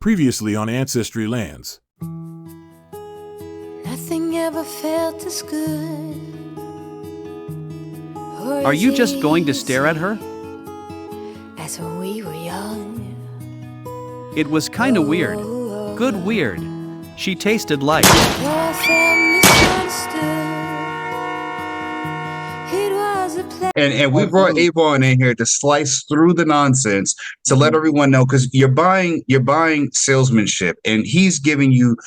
Previously on Ancestry Lands. Nothing ever felt as good. Are you just going to stare at her? As when we were young. It was kind of weird. Good weird. She tasted like. And we brought Avon in here to slice through the nonsense to let everyone know, because you're buying salesmanship, and he's giving you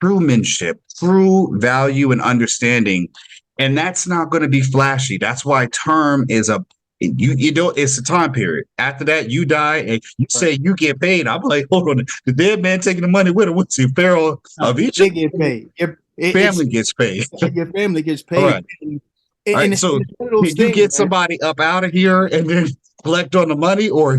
truemanship, true value and understanding, and that's not going to be flashy. That's why term is you don't. It's a time period. After that, you die, and you say you get paid. I'm like, hold on, the dead man taking the money with him. What's the Pharaoh of Egypt? They get paid. Family gets paid. Your family gets paid. All right. All right, so did you get somebody up out of here and then collect on the money, or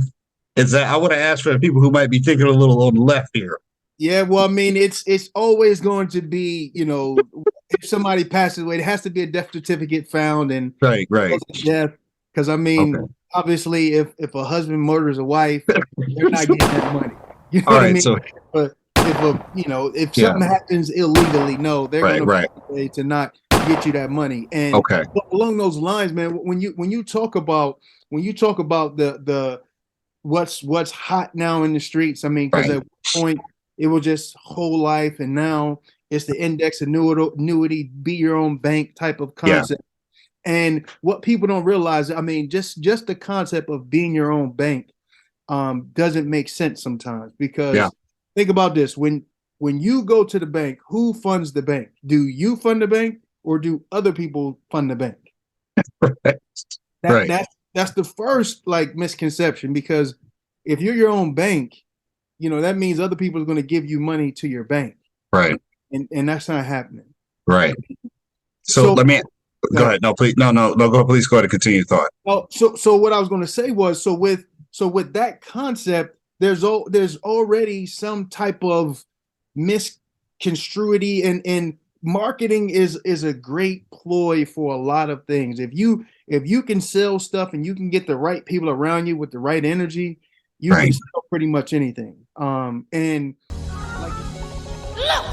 is that? I want to ask for the people who might be thinking a little on the left here. Yeah, well, I mean, it's always going to be, if somebody passes away, there has to be a death certificate found, and right, death. Because I mean, obviously, if a husband murders a wife, they're not getting that money. You know what I mean? So, but if something happens illegally, no, they're going to pay to not get you that money. And along those lines, man, when you talk about the what's hot now in the streets, I mean, because at one point it was just whole life, and now it's the index annuity, be your own bank type of concept. And what people don't realize, I mean, just the concept of being your own bank doesn't make sense sometimes, because think about this: when you go to the bank, who funds the bank? Do you fund the bank, or do other people fund the bank? That's the first misconception, because if you're your own bank, that means other people are going to give you money to your bank. Right. And that's not happening. Right. So let me go ahead. No, please. No, go. Please go ahead and continue your thought. Oh, so what I was going to say was, with that concept, there's already some type of misconstruity, and marketing is a great ploy for a lot of things. If you can sell stuff and you can get the right people around you with the right energy, you can sell pretty much anything. And look,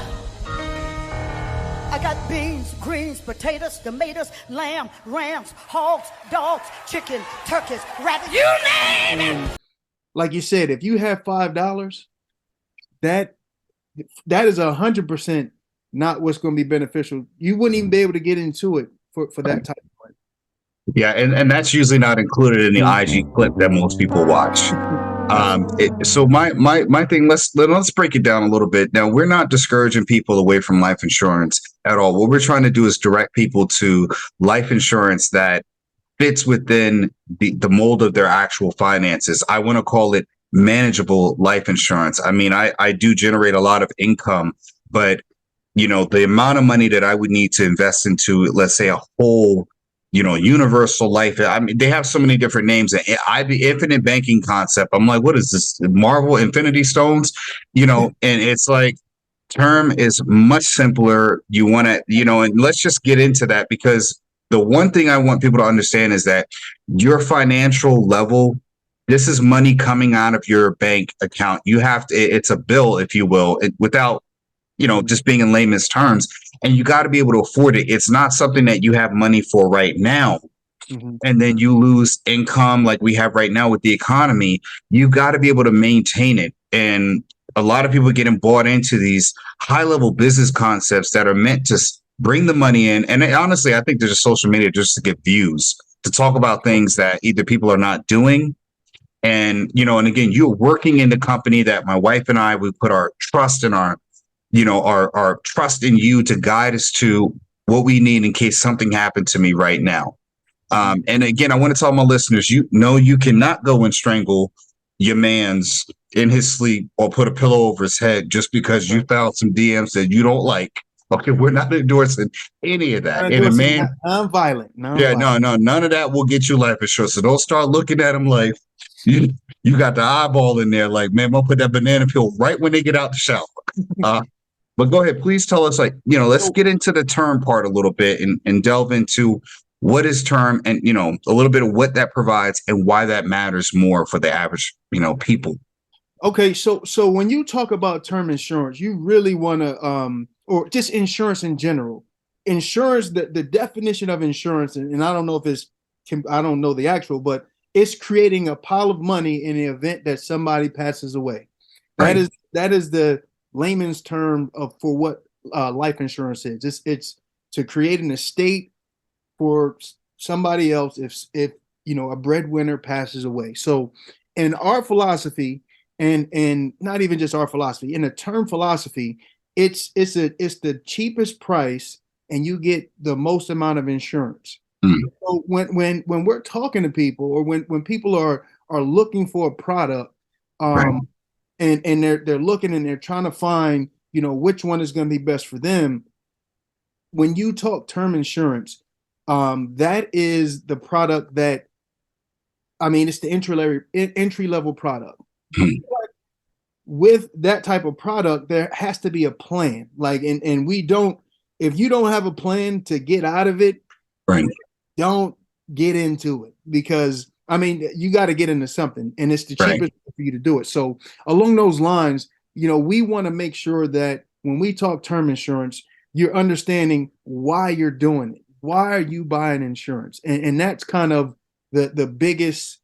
I got beans, greens, potatoes, tomatoes, lamb, rams, hogs, dogs, chicken, turkeys, rabbits, you name it. Like you said, if you have $5, that is 100% not what's going to be beneficial. You wouldn't even be able to get into it for that type of money. Yeah, and that's usually not included in the IG clip that most people watch. So my thing, let's break it down a little bit. Now, we're not discouraging people away from life insurance at all. What we're trying to do is direct people to life insurance that fits within the mold of their actual finances. I want to call it manageable life insurance. I mean, I do generate a lot of income, but the amount of money that I would need to invest into, let's say, a whole, universal life. I mean, they have so many different names. The infinite banking concept. I'm like, what is this? Marvel Infinity Stones? And it's like, term is much simpler. You want to, and let's just get into that, because the one thing I want people to understand is that your financial level, this is money coming out of your bank account. You have to, it's a bill, if you will, without, just being in layman's terms, and you got to be able to afford it. It's not something that you have money for right now, and then you lose income like we have right now with the economy. You got to be able to maintain it. And a lot of people getting bought into these high-level business concepts that are meant to bring the money in. And honestly, I think they're just social media just to get views, to talk about things that either people are not doing. And, and again, you're working in the company that my wife and I, we put our trust in our trust in you to guide us to what we need in case something happened to me right now. And again, I want to tell my listeners, you cannot go and strangle your man's in his sleep or put a pillow over his head just because you found some DMs that you don't like. Okay, we're not endorsing any of that. And a man, non-violent. No, none of that will get you life insurance. So don't start looking at him like you got the eyeball in there. Like, man, I'm gonna put that banana peel right when they get out the shower. But go ahead, please tell us, let's get into the term part a little bit and delve into what is term and, a little bit of what that provides and why that matters more for the average, people. Okay, so when you talk about term insurance, you really want to or just insurance in general. Insurance, the definition of insurance, and I don't know if I don't know the actual, but it's creating a pile of money in the event that somebody passes away. Right. That is the layman's term of for what life insurance is. It's to create an estate for somebody else if a breadwinner passes away. So in our philosophy, and not even just our philosophy, in the term philosophy, it's the cheapest price and you get the most amount of insurance. So when we're talking to people, or when people are looking for a product, Right. And they're looking and they're trying to find which one is going to be best for them. When you talk term insurance, that is the product that, I mean, it's the entry level product. With that type of product, there has to be a plan. Like, and we don't. If you don't have a plan to get out of it, Right. don't get into it, because I mean, you got to get into something, and it's the cheapest way for you to do it. So along those lines, we want to make sure that when we talk term insurance, you're understanding why you're doing it. Why are you buying insurance? And that's kind of the biggest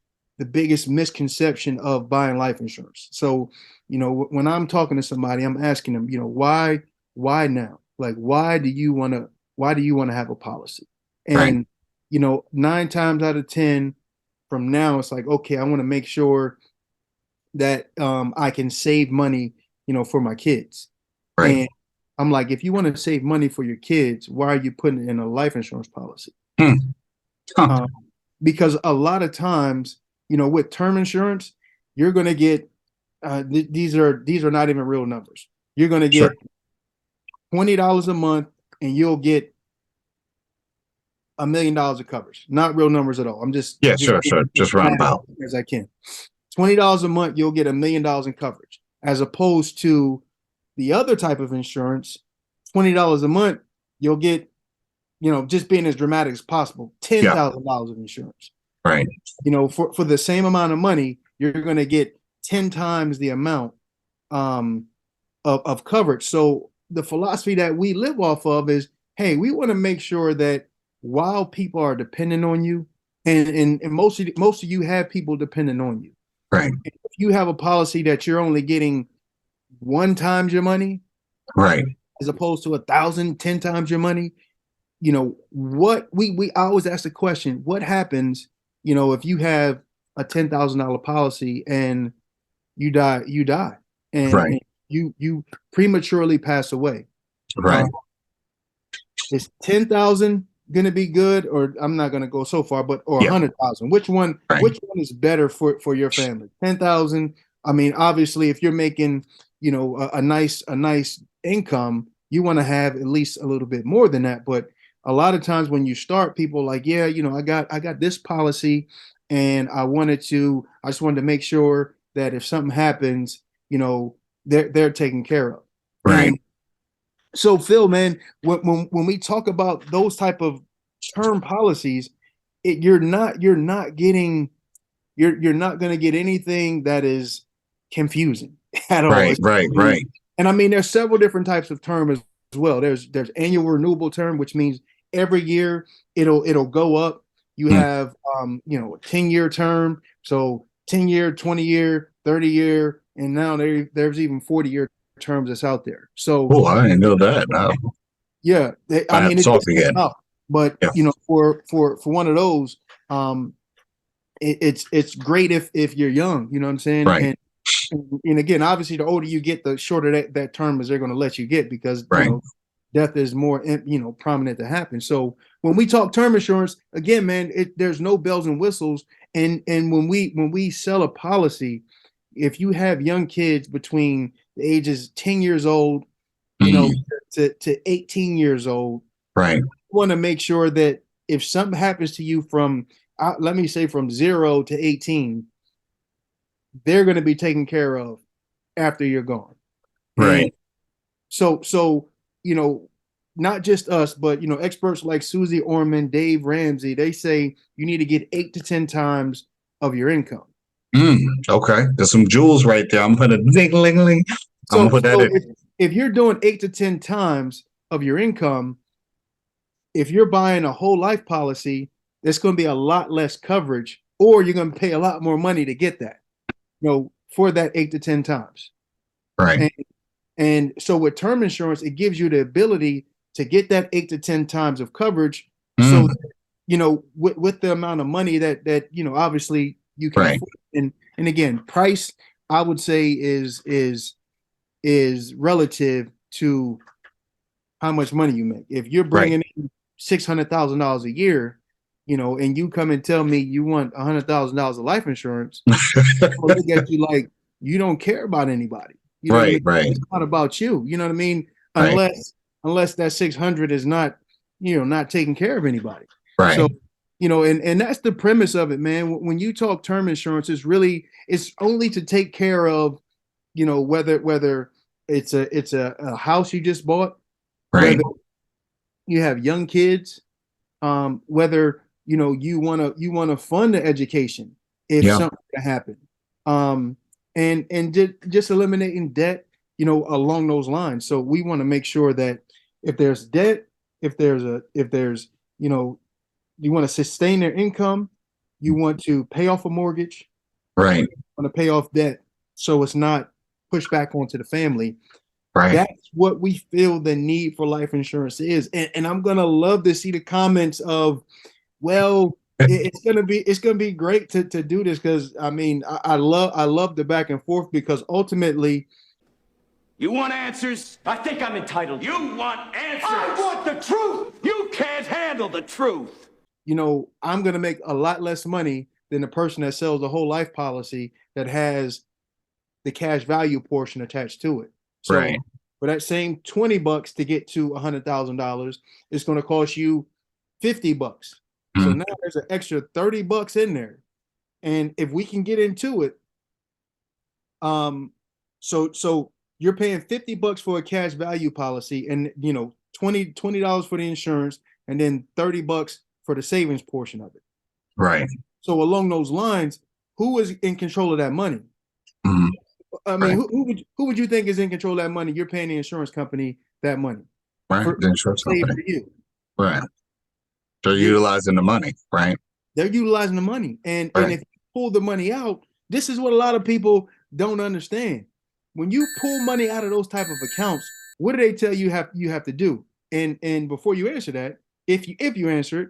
misconception of buying life insurance. So, when I'm talking to somebody, I'm asking them, why now? Like, why do you want to have a policy? Right. And 9 times out of 10 from now, it's like, okay, I want to make sure that I can save money, for my kids. Right. And I'm like, if you want to save money for your kids, why are you putting it in a life insurance policy? Hmm. Huh. Because a lot of times, with term insurance, you're going to get these are not even real numbers. You're going to get $20 a month, and you'll get $1 million of coverage. Not real numbers at all. I'm just sure. Just roundabout as I can. $20 a month, you'll get $1 million in coverage, as opposed to the other type of insurance. $20 a month, you'll get, just being as dramatic as possible, $10,000 of insurance. Right. For the same amount of money, you're going to get 10 times the amount of coverage. So the philosophy that we live off of is, hey, we want to make sure that while people are dependent on you, and most of you have people dependent on you. Right. If you have a policy that you're only getting 1 times your money, right, as opposed to 1,000, 10 times your money, what I always ask the question: what happens, if you have a $10,000 policy and you die, and you prematurely pass away, right? Is 10,000 going to be good, or I'm not going to go so far, but 100,000? Which one is better for your family? 10,000. I mean, obviously, if you're making a nice income, you want to have at least a little bit more than that. But a lot of times when you start, people like, I got this policy, and I just wanted to make sure that if something happens, they're taken care of. Right. And so Phil, man, when we talk about those type of term policies, you're not going to get anything that is confusing at all. Right. And I mean, there's several different types of term as well. There's annual renewable term, which means every year it'll go up. You have a 10-year term, so 10-year, 20-year, 30-year, and now there's even 40-year terms that's out there. So I didn't know that. No. Yeah, I mean, it's tough, but for one of those, it's great if you're young. You know what I'm saying? Right. And again, obviously, the older you get, the shorter that term is they're going to let you get, because death is more prominent to happen. So when we talk term insurance, again, man, there's no bells and whistles. And when we sell a policy, if you have young kids between the ages 10 years old, to 18 years old, right, you want to make sure that if something happens to you from, let me say, from 0 to 18, they're going to be taken care of after you're gone. Right. And so not just us, but experts like Susie Orman, Dave Ramsey, they say you need to get 8 to 10 times of your income. Okay, there's some jewels right there. I'm gonna ding, ling, ling. I'm gonna put that in. If you're doing 8 to 10 times of your income, if you're buying a whole life policy, there's going to be a lot less coverage, or you're going to pay a lot more money to get that, for that 8 to 10 times. Right. And so with term insurance, it gives you the ability to get that 8 to 10 times of coverage. So, with the amount of money that obviously you can afford. And again, price, I would say is relative to how much money you make. If you're bringing in $600,000 a year, and you come and tell me you want $100,000 of life insurance, I'll look at you like you don't care about anybody. You know what I mean? Right. It's not about you. You know what I mean? Unless that 600 is not, not taking care of anybody. Right. So, and that's the premise of it, man. When you talk term insurance, it's only to take care of, whether it's a house you just bought, right, whether you have young kids, whether you want to fund the education if something can happen, and just eliminating debt, along those lines. So we want to make sure that if there's debt, if there's you want to sustain their income, you want to pay off a mortgage, right, you want to pay off debt, so it's not pushed back onto the family. Right. That's what we feel the need for life insurance is. And I'm gonna love to see the comments of, well, it's gonna be great to do this, because I love the back and forth, because ultimately, you want answers? I think I'm entitled. You want answers? I want the truth. You can't handle the truth. I'm gonna make a lot less money than the person that sells a whole life policy that has the cash value portion attached to it. So for that same $20 to get to $100,000, it's going to cost you $50. So now there's an extra $30 in there. And if we can get into it, so you're paying $50 for a cash value policy, and $20 for the insurance, and then $30 for the savings portion of it. Right. So along those lines, who is in control of that money? I mean, who would you think is in control of that money? You're paying the insurance company that money. Right. The insurance company. For you. Right. They're utilizing the money, right? They're utilizing the money. And if you pull the money out, this is what a lot of people don't understand. When you pull money out of those type of accounts, what do they tell you have to do? And before you answer that, if you answer it,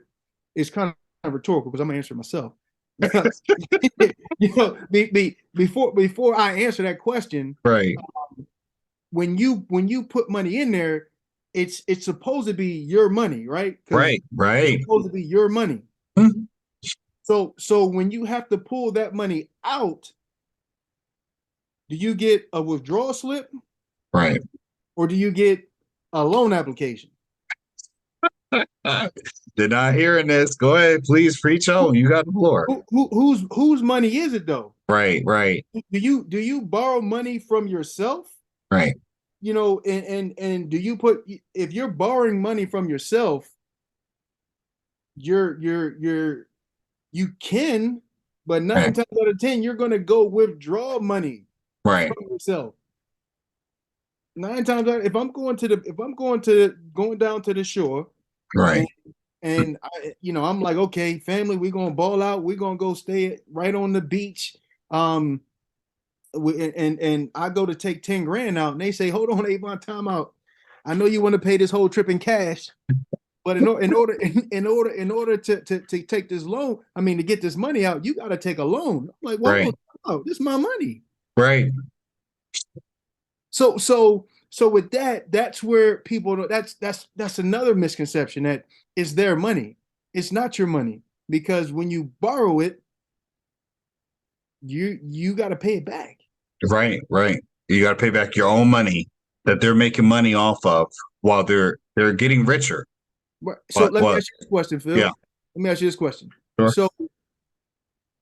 it's kind of rhetorical, because I'm gonna answer it myself. Before I answer that question, right? When you put money in there, it's supposed to be your money, right? Right. It's supposed to be your money. So when you have to pull that money out, do you get a withdrawal slip? Right. Or do you get a loan application? They're not hearing this. Go ahead, please preach on. You got the floor. Whose money is it though? Right. Do you borrow money from yourself? Right. And do you if you're borrowing money from yourself, you can, but 9 times out of 10, you're gonna go withdraw money from yourself. 9 times out, if I'm going down to the shore, right, and I'm like, okay, family, we're gonna ball out, we're gonna go stay right on the beach, and I go to take 10 grand out, and they say, hold on, Avon, time out. I know you want to pay this whole trip in cash, but in order to take this loan, to get this money out, you got to take a loan. I'm like, well, this is my money, right? So with that, that's where people, that's another misconception, that it's their money. It's not your money, because when you borrow it, you got to pay it back. Right. You got to pay back your own money that they're making money off of while they're getting richer. So let me ask you this question, Phil. Yeah. Let me ask you this question. Sure. So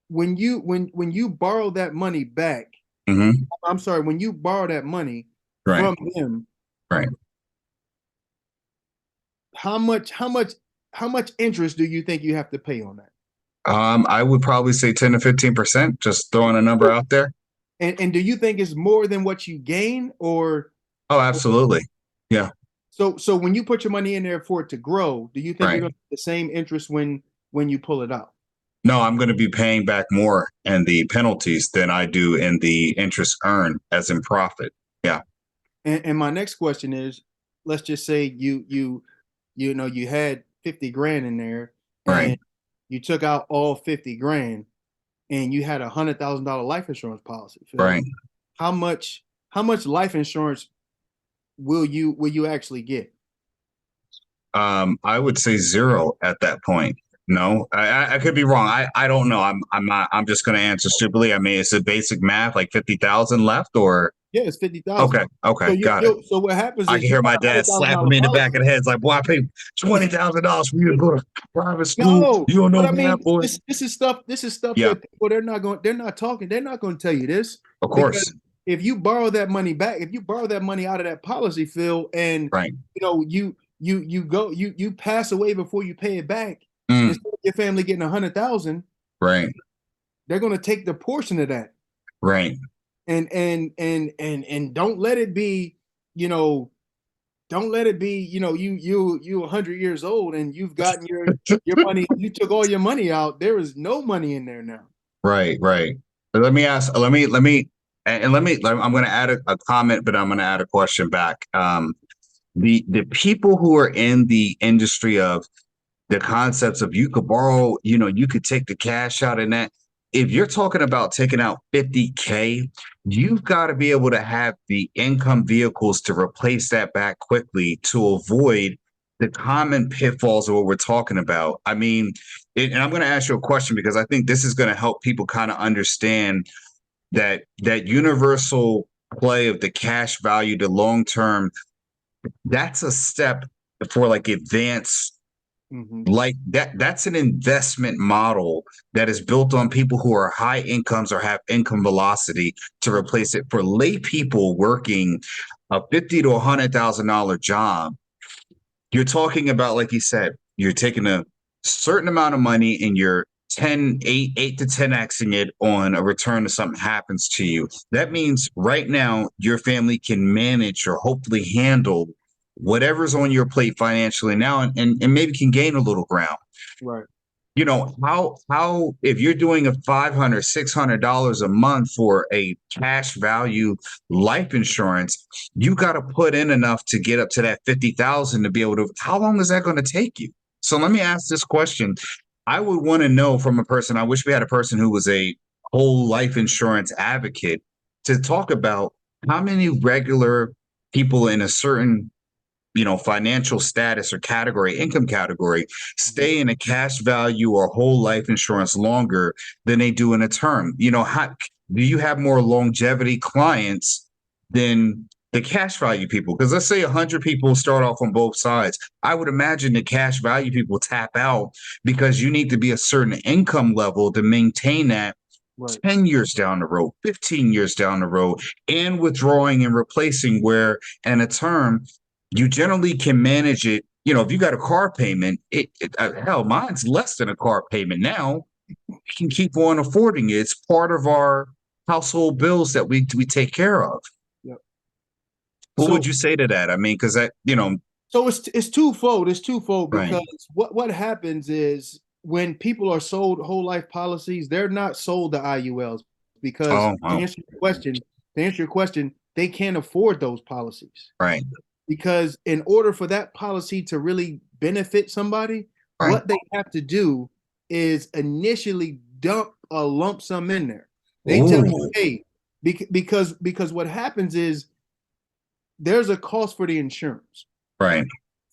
when you borrow that money back, I'm sorry, when you borrow that money from them, right? How much interest do you think you have to pay on that? I would probably say 10 to 15%, just throwing a number out there. And do you think it's more than what you gain, or? Oh, absolutely. Yeah. So when you put your money in there for it to grow, do you think Right. you're going to get the same interest when you pull it out? No, I'm going to be paying back more in the penalties than I do in the interest earned as in profit. Yeah. And my next question is, let's just say you had 50 grand in there, and Right. you took out all 50 grand, and you had $100,000 life insurance policy. Phil. Right. How much life insurance will you actually get? I would say zero at that point. No, I could be wrong. I don't know. I'm not. I'm just going to answer stupidly. I mean, it's a basic math, like 50,000 left, or Yeah, it's 50,000. okay, got it. So what happens is I can hear my dad slapping me in the back of the head. It's like, boy, I paid $20,000 for you to go to private school. No, You don't know but I mean, that, boy. this is stuff. This is stuff Yeah. that people they're not going to tell you this. Of course. Because if you borrow that money back, if you borrow that money out of that policy, Phil, and Right. you pass away before you pay it back, Mm. instead of your family getting 100,000, Right. they're going to take the portion of that. Right. And don't let it be, you 100 years old and you've gotten your money, you took all your money out. There is no money in there now. Right. Let me ask. I'm going to add a comment, but I'm going to add a question back. The people who are in the industry of the concepts of you could borrow, you could take the cash out in that. If you're talking about taking out 50K, you've got to be able to have the income vehicles to replace that back quickly to avoid the common pitfalls of what we're talking about. I mean, and I'm going to ask you a question because I think this is going to help people kind of understand that universal play of the cash value to long term. That's a step for like advanced. Like that's an investment model that is built on people who are high incomes or have income velocity to replace it. For lay people working a $50,000 to $100,000 job, you're talking about, like you said, you're taking a certain amount of money and you're 8 to 10xing it on a return if something happens to you. That means right now your family can manage or hopefully handle whatever's on your plate financially now and maybe can gain a little ground. Right. How if you're doing a $500, $600 a month for a cash value life insurance, you got to put in enough to get up to that 50,000 to be able to. How long is that going to take you? So let me ask this question. I would want to know from a person. I wish we had a person who was a whole life insurance advocate to talk about how many regular people in a certain financial status or income category, stay in a cash value or whole life insurance longer than they do in a term. How do you have more longevity clients than the cash value people? Because let's say 100 people start off on both sides. I would imagine the cash value people tap out because you need to be a certain income level to maintain that. Right. 10 years down the road, 15 years down the road, and withdrawing and replacing, where in a term, you generally can manage it. If you got a car payment, hell, mine's less than a car payment now. You can keep on affording it. It's part of our household bills that we take care of. Yep. What would you say to that? I mean, because that, So it's twofold. It's twofold because right. what happens is when people are sold whole life policies, they're not sold the IULs because to answer your question, they can't afford those policies. Right. Because in order for that policy to really benefit somebody, right, what they have to do is initially dump a lump sum in there. They tell you, hey, because what happens is there's a cost for the insurance. Right.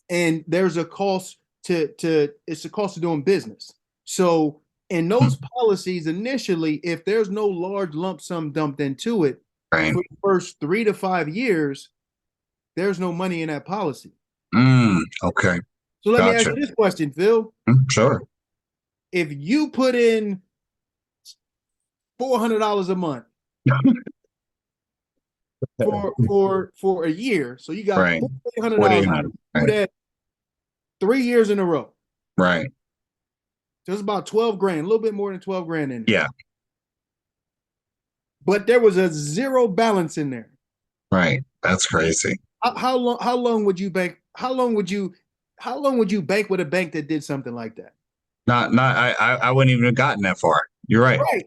And there's a cost it's a cost of doing business. So in those policies, initially, if there's no large lump sum dumped into it, right, for the first 3 to 5 years, there's no money in that policy. Okay. So let me ask you this question, Phil. Sure. If you put in $400 a month for a year, so you got right, $4,800. Do that 3 years in a row. Right. So it's about 12 grand, a little bit more than 12 grand in there. Yeah. But there was a zero balance in there. Right. That's crazy. How long would you bank? How long would you bank with a bank that did something like that? I wouldn't even have gotten that far. You're right. Right.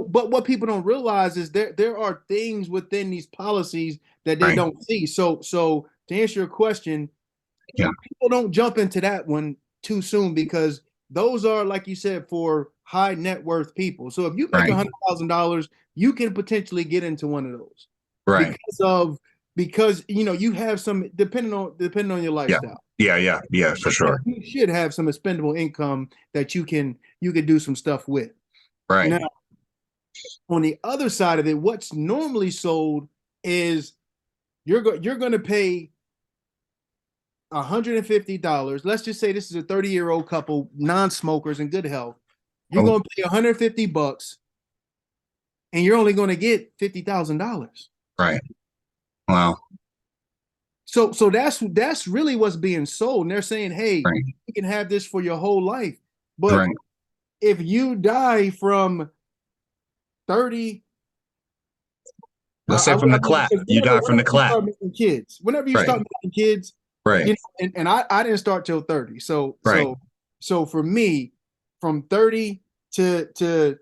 But what people don't realize is there are things within these policies that they don't see. So to answer your question, people don't jump into that one too soon, because those are, like you said, for high net worth people. So if you make $100,000, you can potentially get into one of those. Right. Because you have some, depending on your lifestyle. Yeah, for sure. You should have some expendable income that you can do some stuff with. Right. Now, on the other side of it, what's normally sold is you're going to pay $150. Let's just say this is a 30-year-old couple, non-smokers in good health. You're going to pay $150, and you're only going to get $50,000. Right. Wow. So that's really what's being sold. And they're saying, hey, you can have this for your whole life. But if you die from 30, let's say from the clap, you die from the clap. Kids, whenever you start making kids, right? And I didn't start till 30. So for me, from 30 to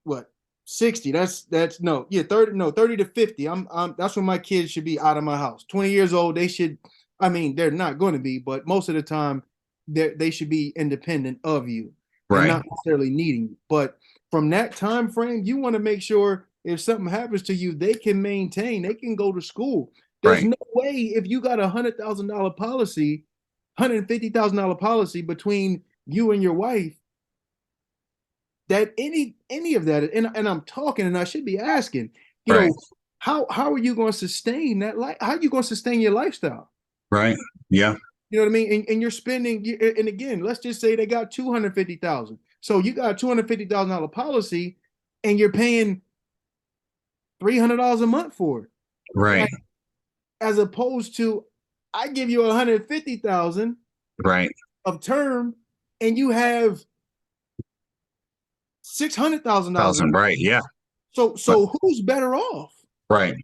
what, 60? 30 to 50. That's when my kids should be out of my house. 20 years old, they should. I mean, they're not going to be, but most of the time, they should be independent of you. Right. Not necessarily needing you. But from that time frame, you want to make sure if something happens to you, they can maintain, they can go to school. There's no way, if you got $100,000 policy, $150,000 policy between you and your wife, that any of that, and I'm talking, and I should be asking, you know, how are you going to sustain that life? How are you going to sustain your lifestyle? Right. Yeah. You know what I mean? And you're spending, and again, let's just say they got $250,000. So you got a $250,000 policy, and you're paying $300 a month for it. Right. Like, as opposed to, I give you $150,000 of term, and you have $600,000. Right. Yeah. So who's better off? Right.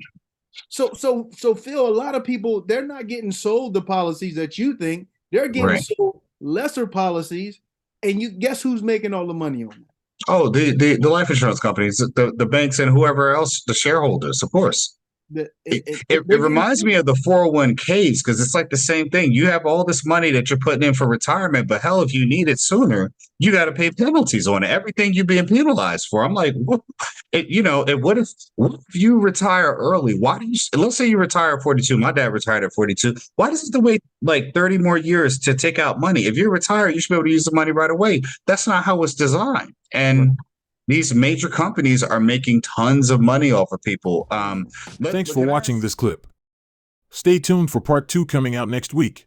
So Phil, a lot of people, they're not getting sold the policies that you think. They're getting sold lesser policies, and you guess who's making all the money on that? Oh, the life insurance companies, the banks, and whoever else, the shareholders, of course. It reminds me of the 401ks, because it's like the same thing. You have all this money that you're putting in for retirement, but hell, if you need it sooner, you got to pay penalties on it. Everything you're being penalized for. I'm like, what if you retire early? Why do you? Let's say you retire at 42. My dad retired at 42. Why does it wait like 30 more years to take out money? If you retire, you should be able to use the money right away. That's not how it's designed. And these major companies are making tons of money off of people. Thanks for watching this clip. Stay tuned for part 2 coming out next week.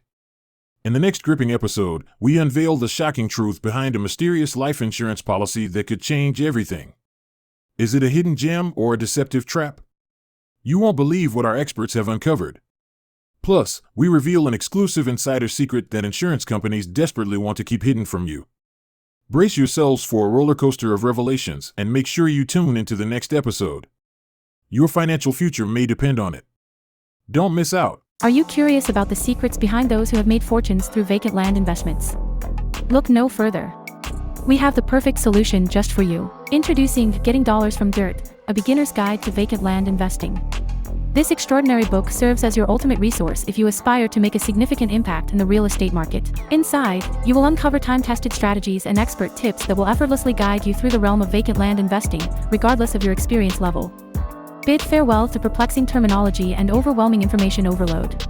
In the next gripping episode, we unveil the shocking truth behind a mysterious life insurance policy that could change everything. Is it a hidden gem or a deceptive trap? You won't believe what our experts have uncovered. Plus, we reveal an exclusive insider secret that insurance companies desperately want to keep hidden from you. Brace yourselves for a roller coaster of revelations, and make sure you tune into the next episode. Your financial future may depend on it. Don't miss out. Are you curious about the secrets behind those who have made fortunes through vacant land investments? Look no further. We have the perfect solution just for you. Introducing Getting Dollars from Dirt, a beginner's guide to vacant land investing. This extraordinary book serves as your ultimate resource if you aspire to make a significant impact in the real estate market. Inside, you will uncover time-tested strategies and expert tips that will effortlessly guide you through the realm of vacant land investing, regardless of your experience level. Bid farewell to perplexing terminology and overwhelming information overload.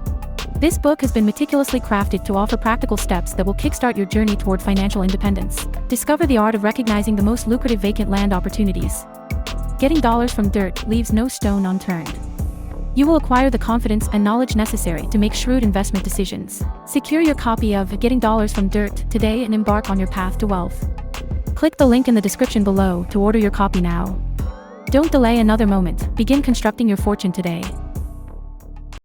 This book has been meticulously crafted to offer practical steps that will kickstart your journey toward financial independence. Discover the art of recognizing the most lucrative vacant land opportunities. Getting Dollars from Dirt leaves no stone unturned. You will acquire the confidence and knowledge necessary to make shrewd investment decisions. Secure your copy of Getting Dollars from Dirt today and embark on your path to wealth. Click the link in the description below to order your copy now. Don't delay another moment. Begin constructing your fortune today.